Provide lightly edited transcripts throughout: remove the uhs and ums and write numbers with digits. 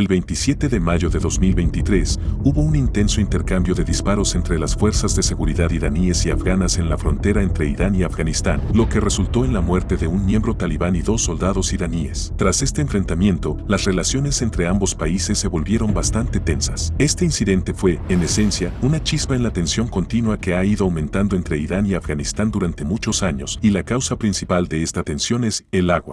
El 27 de mayo de 2023, hubo un intenso intercambio de disparos entre las fuerzas de seguridad iraníes y afganas en la frontera entre Irán y Afganistán, lo que resultó en la muerte de un miembro talibán y 2 soldados iraníes. Tras este enfrentamiento, las relaciones entre ambos países se volvieron bastante tensas. Este incidente fue, en esencia, una chispa en la tensión continua que ha ido aumentando entre Irán y Afganistán durante muchos años, y la causa principal de esta tensión es el agua.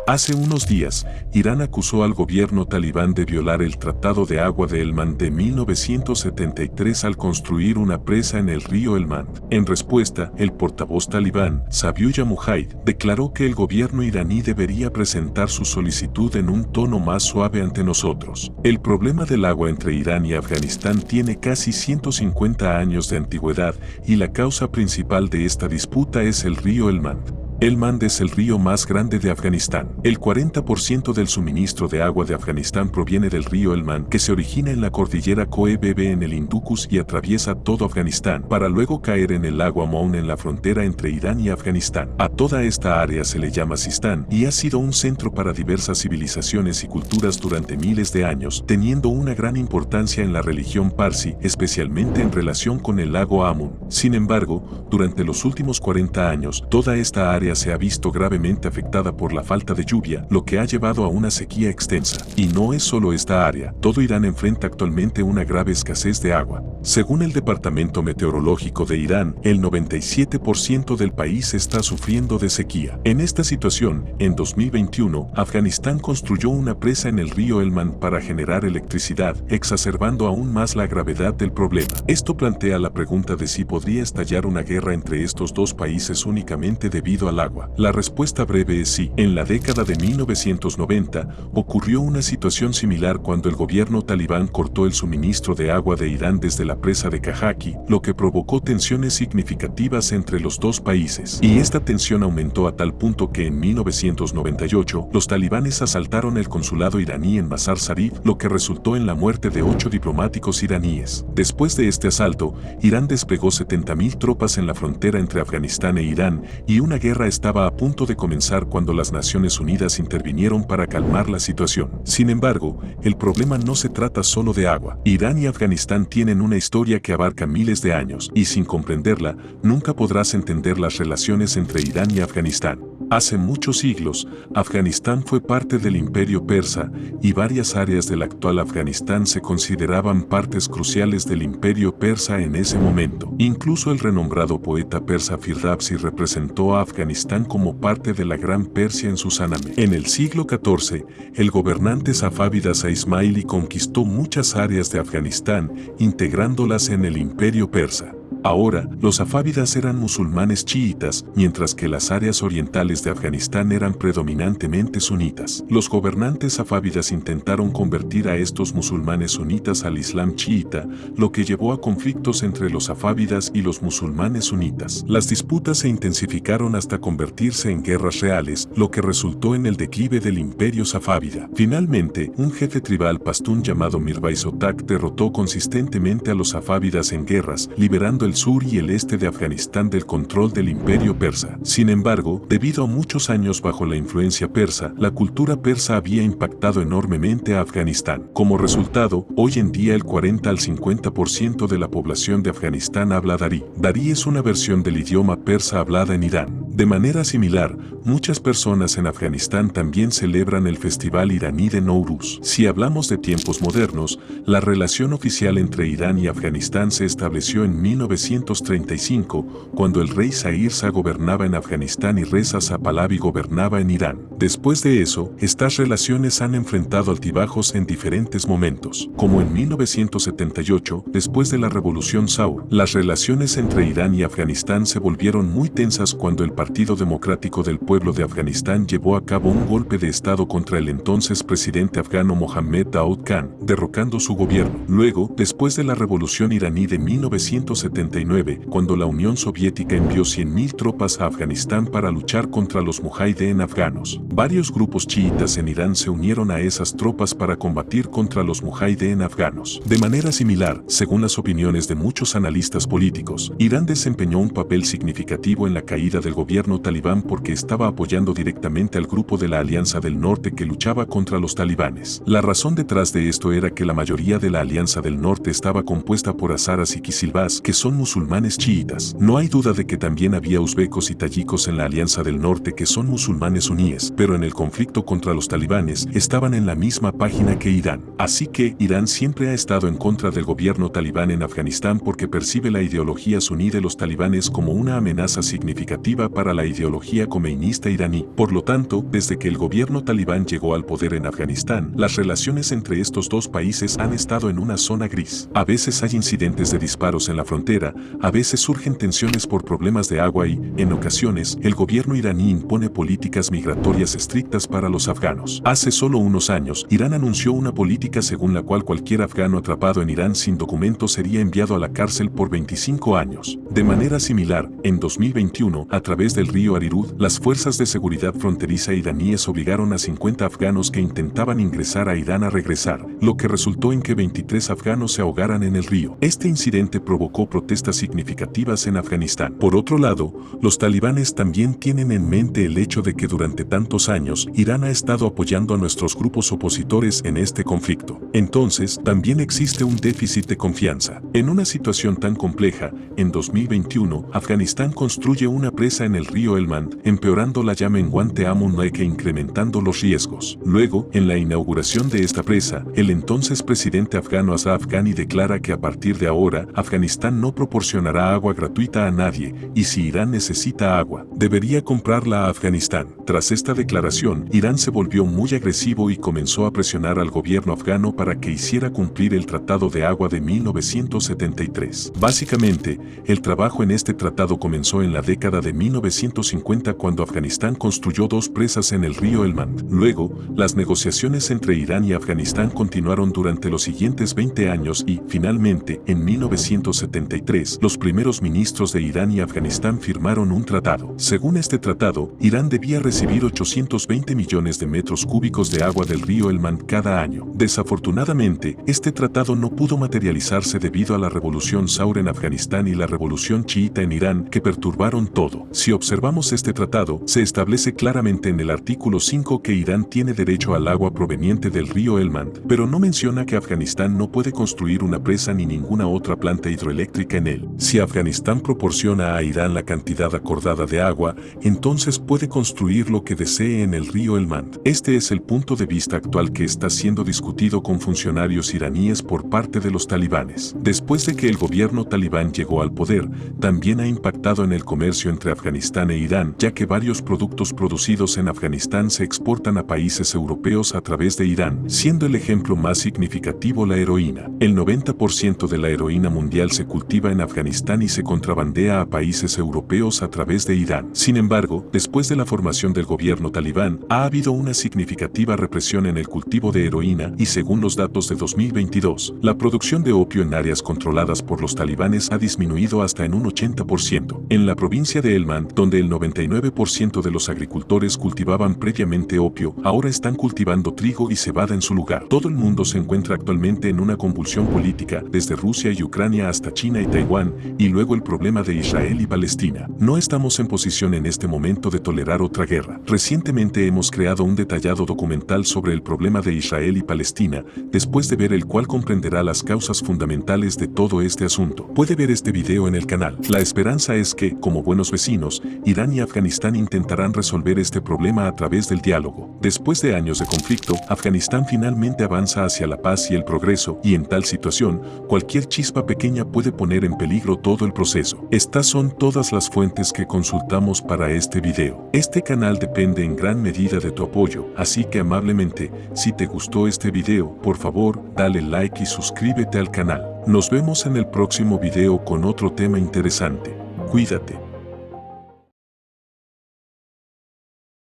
Hace unos días, Irán acusó al gobierno talibán de violar el Tratado de Agua de Helmand de 1973 al construir una presa en el río Helmand. En respuesta, el portavoz talibán, Zabiullah Mujahid, declaró que el gobierno iraní debería presentar su solicitud en un tono más suave ante nosotros. El problema del agua entre Irán y Afganistán tiene casi 150 años de antigüedad y la causa principal de esta disputa es el río Helmand. Helmand es el río más grande de Afganistán. El 40% del suministro de agua de Afganistán proviene del río Helmand, que se origina en la cordillera Khoe-Bebe en el Hindú Kush y atraviesa todo Afganistán, para luego caer en el lago Amoun en la frontera entre Irán y Afganistán. A toda esta área se le llama Sistán y ha sido un centro para diversas civilizaciones y culturas durante miles de años, teniendo una gran importancia en la religión parsi, especialmente en relación con el lago Amun. Sin embargo, durante los últimos 40 años, toda esta área se ha visto gravemente afectada por la falta de lluvia, lo que ha llevado a una sequía extensa. Y no es solo esta área, todo Irán enfrenta actualmente una grave escasez de agua. Según el Departamento Meteorológico de Irán, el 97% del país está sufriendo de sequía. En esta situación, en 2021, Afganistán construyó una presa en el río Helmand para generar electricidad, exacerbando aún más la gravedad del problema. Esto plantea la pregunta de si podría estallar una guerra entre estos dos países únicamente debido al agua. La respuesta breve es sí. En la década de 1990 ocurrió una situación similar cuando el gobierno talibán cortó el suministro de agua de Irán desde la presa de Kajaki, lo que provocó tensiones significativas entre los dos países. Y esta tensión aumentó a tal punto que en 1998 los talibanes asaltaron el consulado iraní en Mazar Sharif, lo que resultó en la muerte de 8 diplomáticos iraníes. Después de este asalto, Irán desplegó 70.000 tropas en la frontera entre Afganistán e Irán, y una guerra estaba a punto de comenzar cuando las Naciones Unidas intervinieron para calmar la situación. Sin embargo, el problema no se trata solo de agua. Irán y Afganistán tienen una historia que abarca miles de años, y sin comprenderla, nunca podrás entender las relaciones entre Irán y Afganistán. Hace muchos siglos, Afganistán fue parte del Imperio Persa, y varias áreas del actual Afganistán se consideraban partes cruciales del Imperio Persa en ese momento. Incluso el renombrado poeta persa Firdavsi representó a Afganistán como parte de la Gran Persia en Susaname. En el siglo XIV, el gobernante safávida Ismaili conquistó muchas áreas de Afganistán, integrándolas en el Imperio Persa. Ahora, los safávidas eran musulmanes chiitas, mientras que las áreas orientales de Afganistán eran predominantemente sunitas. Los gobernantes safávidas intentaron convertir a estos musulmanes sunitas al Islam chiita, lo que llevó a conflictos entre los safávidas y los musulmanes sunitas. Las disputas se intensificaron hasta convertirse en guerras reales, lo que resultó en el declive del imperio safávida. Finalmente, un jefe tribal pastún llamado Mirbais Otak derrotó consistentemente a los safávidas en guerras, liberando el sur y el este de Afganistán del control del imperio persa. Sin embargo, debido a muchos años bajo la influencia persa, la cultura persa había impactado enormemente a Afganistán. Como resultado, hoy en día el 40 al 50% de la población de Afganistán habla darí. Darí es una versión del idioma persa hablada en Irán. De manera similar, muchas personas en Afganistán también celebran el festival iraní de Nowruz. Si hablamos de tiempos modernos, la relación oficial entre Irán y Afganistán se estableció en 1935, cuando el rey Zahir Shah gobernaba en Afganistán y Reza Shah Pahlavi gobernaba en Irán. Después de eso, estas relaciones han enfrentado altibajos en diferentes momentos. Como en 1978, después de la Revolución Saur, las relaciones entre Irán y Afganistán se volvieron muy tensas cuando el Partido Democrático del Pueblo de Afganistán llevó a cabo un golpe de Estado contra el entonces presidente afgano Mohammed Daoud Khan, derrocando su gobierno. Luego, después de la Revolución iraní de 1979, cuando la Unión Soviética envió 100.000 tropas a Afganistán para luchar contra los mujahideen afganos. Varios grupos chiitas en Irán se unieron a esas tropas para combatir contra los mujahideen afganos. De manera similar, según las opiniones de muchos analistas políticos, Irán desempeñó un papel significativo en la caída del gobierno gobierno talibán porque estaba apoyando directamente al grupo de la Alianza del Norte que luchaba contra los talibanes. La razón detrás de esto era que la mayoría de la Alianza del Norte estaba compuesta por hazaras y quisilbás, que son musulmanes chiitas. No hay duda de que también había uzbecos y tayikos en la Alianza del Norte que son musulmanes suníes, pero en el conflicto contra los talibanes estaban en la misma página que Irán. Así que Irán siempre ha estado en contra del gobierno talibán en Afganistán porque percibe la ideología suní de los talibanes como una amenaza significativa para la ideología comeinista iraní. Por lo tanto, desde que el gobierno talibán llegó al poder en Afganistán, las relaciones entre estos dos países han estado en una zona gris. A veces hay incidentes de disparos en la frontera, a veces surgen tensiones por problemas de agua y, en ocasiones, el gobierno iraní impone políticas migratorias estrictas para los afganos. Hace solo unos años, Irán anunció una política según la cual cualquier afgano atrapado en Irán sin documentos sería enviado a la cárcel por 25 años. De manera similar, en 2021, a través del río Arirud, las fuerzas de seguridad fronteriza iraníes obligaron a 50 afganos que intentaban ingresar a Irán a regresar, lo que resultó en que 23 afganos se ahogaran en el río. Este incidente provocó protestas significativas en Afganistán. Por otro lado, los talibanes también tienen en mente el hecho de que durante tantos años, Irán ha estado apoyando a nuestros grupos opositores en este conflicto. Entonces, también existe un déficit de confianza. En una situación tan compleja, en 2021, Afganistán construye una presa en el río Helmand, empeorando la ya menguante Amun-Ek e incrementando los riesgos. Luego, en la inauguración de esta presa, el entonces presidente afgano Ashraf Ghani declara que a partir de ahora, Afganistán no proporcionará agua gratuita a nadie, y si Irán necesita agua, debería comprarla a Afganistán. Tras esta declaración, Irán se volvió muy agresivo y comenzó a presionar al gobierno afgano para que hiciera cumplir el Tratado de Agua de 1973. Básicamente, el trabajo en este tratado comenzó en la década de 1950 cuando Afganistán construyó 2 presas en el río Helmand. Luego, las negociaciones entre Irán y Afganistán continuaron durante los siguientes 20 años y, finalmente, en 1973, los primeros ministros de Irán y Afganistán firmaron un tratado. Según este tratado, Irán debía recibir 820 millones de metros cúbicos de agua del río Helmand cada año. Desafortunadamente, este tratado no pudo materializarse debido a la revolución Saur en Afganistán y la revolución chiita en Irán que perturbaron todo. Si observamos este tratado, se establece claramente en el artículo 5 que Irán tiene derecho al agua proveniente del río Helmand, pero no menciona que Afganistán no puede construir una presa ni ninguna otra planta hidroeléctrica en él. Si Afganistán proporciona a Irán la cantidad acordada de agua, entonces puede construir lo que desee en el río Helmand. Este es el punto de vista actual que está siendo discutido con funcionarios iraníes por parte de los talibanes. Después de que el gobierno talibán llegó al poder, también ha impactado en el comercio entre Afganistán e Irán, ya que varios productos producidos en Afganistán se exportan a países europeos a través de Irán, siendo el ejemplo más significativo la heroína. El 90% de la heroína mundial se cultiva en Afganistán y se contrabandea a países europeos a través de Irán. Sin embargo, después de la formación del gobierno talibán, ha habido una significativa represión en el cultivo de heroína y según los datos de 2022, la producción de opio en áreas controladas por los talibanes ha disminuido hasta en un 80%. En la provincia de Helmand, donde el 99% de los agricultores cultivaban previamente opio, ahora están cultivando trigo y cebada en su lugar. Todo el mundo se encuentra actualmente en una convulsión política, desde Rusia y Ucrania hasta China y Taiwán, y luego el problema de Israel y Palestina. No estamos en posición en este momento de tolerar otra guerra. Recientemente hemos creado un detallado documental sobre el problema de Israel y Palestina, después de ver el cual comprenderá las causas fundamentales de todo este asunto. Puede ver este video en el canal. La esperanza es que, como buenos vecinos, Irán y Afganistán intentarán resolver este problema a través del diálogo. Después de años de conflicto, Afganistán finalmente avanza hacia la paz y el progreso, y en tal situación, cualquier chispa pequeña puede poner en peligro todo el proceso. Estas son todas las fuentes que consultamos para este video. Este canal depende en gran medida de tu apoyo, así que amablemente, si te gustó este video, por favor, dale like y suscríbete al canal. Nos vemos en el próximo video con otro tema interesante. Cuídate.